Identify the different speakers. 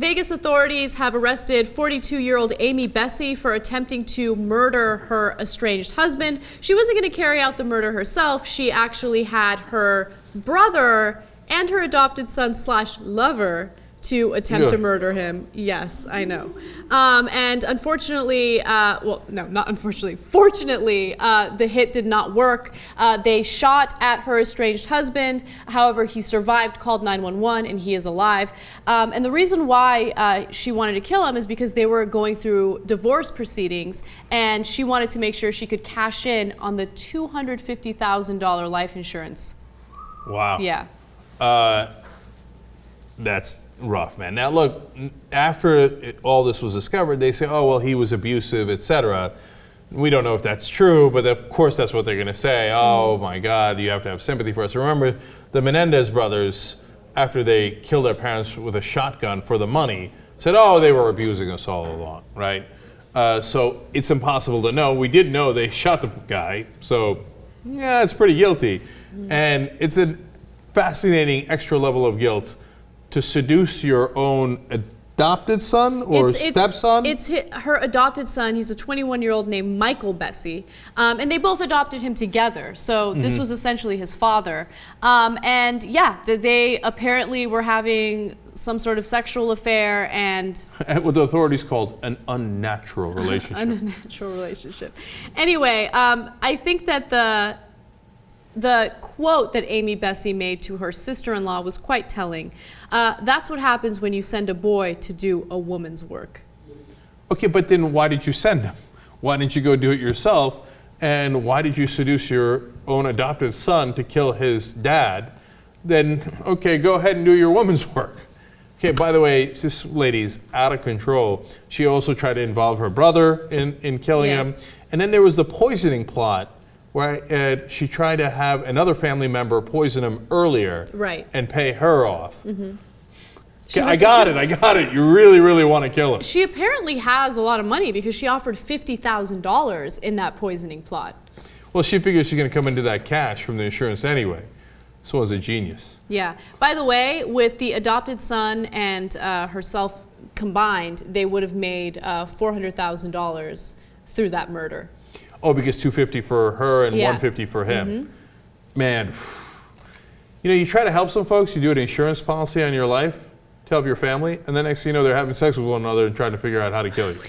Speaker 1: Vegas authorities have arrested 42-year-old Amy Bessey for attempting to murder her estranged husband. She wasn't going to carry out the murder herself. She actually had her brother and her adopted son / lover to attempt to murder him. Yes, I know. And unfortunately, well, no, not unfortunately, fortunately, the hit did not work. They shot at her estranged husband. However, he survived, called 911, and he is alive. And the reason why she wanted to kill him is because they were going through divorce proceedings, and she wanted to make sure she could cash in on the $250,000 life insurance.
Speaker 2: Wow.
Speaker 1: Yeah.
Speaker 2: That's rough, man. Now, look, after all this was discovered, they say, oh, well, he was abusive, etc. We don't know if that's true, but of course that's what they're going to say. Oh, my God, you have to have sympathy for us. Remember, the Menendez brothers, after they killed their parents with a shotgun for the money, said, oh, they were abusing us all along, right? So it's impossible to know. We did know they shot the guy, so yeah, it's pretty guilty. And it's a fascinating extra level of guilt to seduce your own adopted son or stepson?
Speaker 1: It's her adopted son. He's a 21-year-old named Michael Bessey. And they both adopted him together. So this was essentially his father. And yeah, they apparently were having some sort of sexual affair and
Speaker 2: what the authorities called an unnatural relationship.
Speaker 1: Unnatural relationship. Anyway, I think that the quote that Amy Bessey made to her sister-in-law was quite telling. That's what happens when you send a boy to do a woman's work.
Speaker 2: Okay, but then why did you send him? Why didn't you go do it yourself? And why did you seduce your own adopted son to kill his dad? Then, okay, go ahead and do your woman's work. Okay, by the way, this lady's out of control. She also tried to involve her brother in killing him. And then there was the poisoning plot where she tried to have another family member poison him earlier and pay her off. Okay, I got it. You really, really want to kill him.
Speaker 1: She apparently has a lot of money because she offered $50,000 in that poisoning plot.
Speaker 2: Well, she figures she's going to come into that cash from the insurance anyway. This one's a genius.
Speaker 1: Yeah. By the way, with the adopted son and herself combined, they would have made $400,000 through that murder.
Speaker 2: Oh, because $250 for her and $150 for him. Man, you know, you try to help some folks, you do an insurance policy on your life to help your family, and then next thing you know, they're having sex with one another and trying to figure out how to kill you.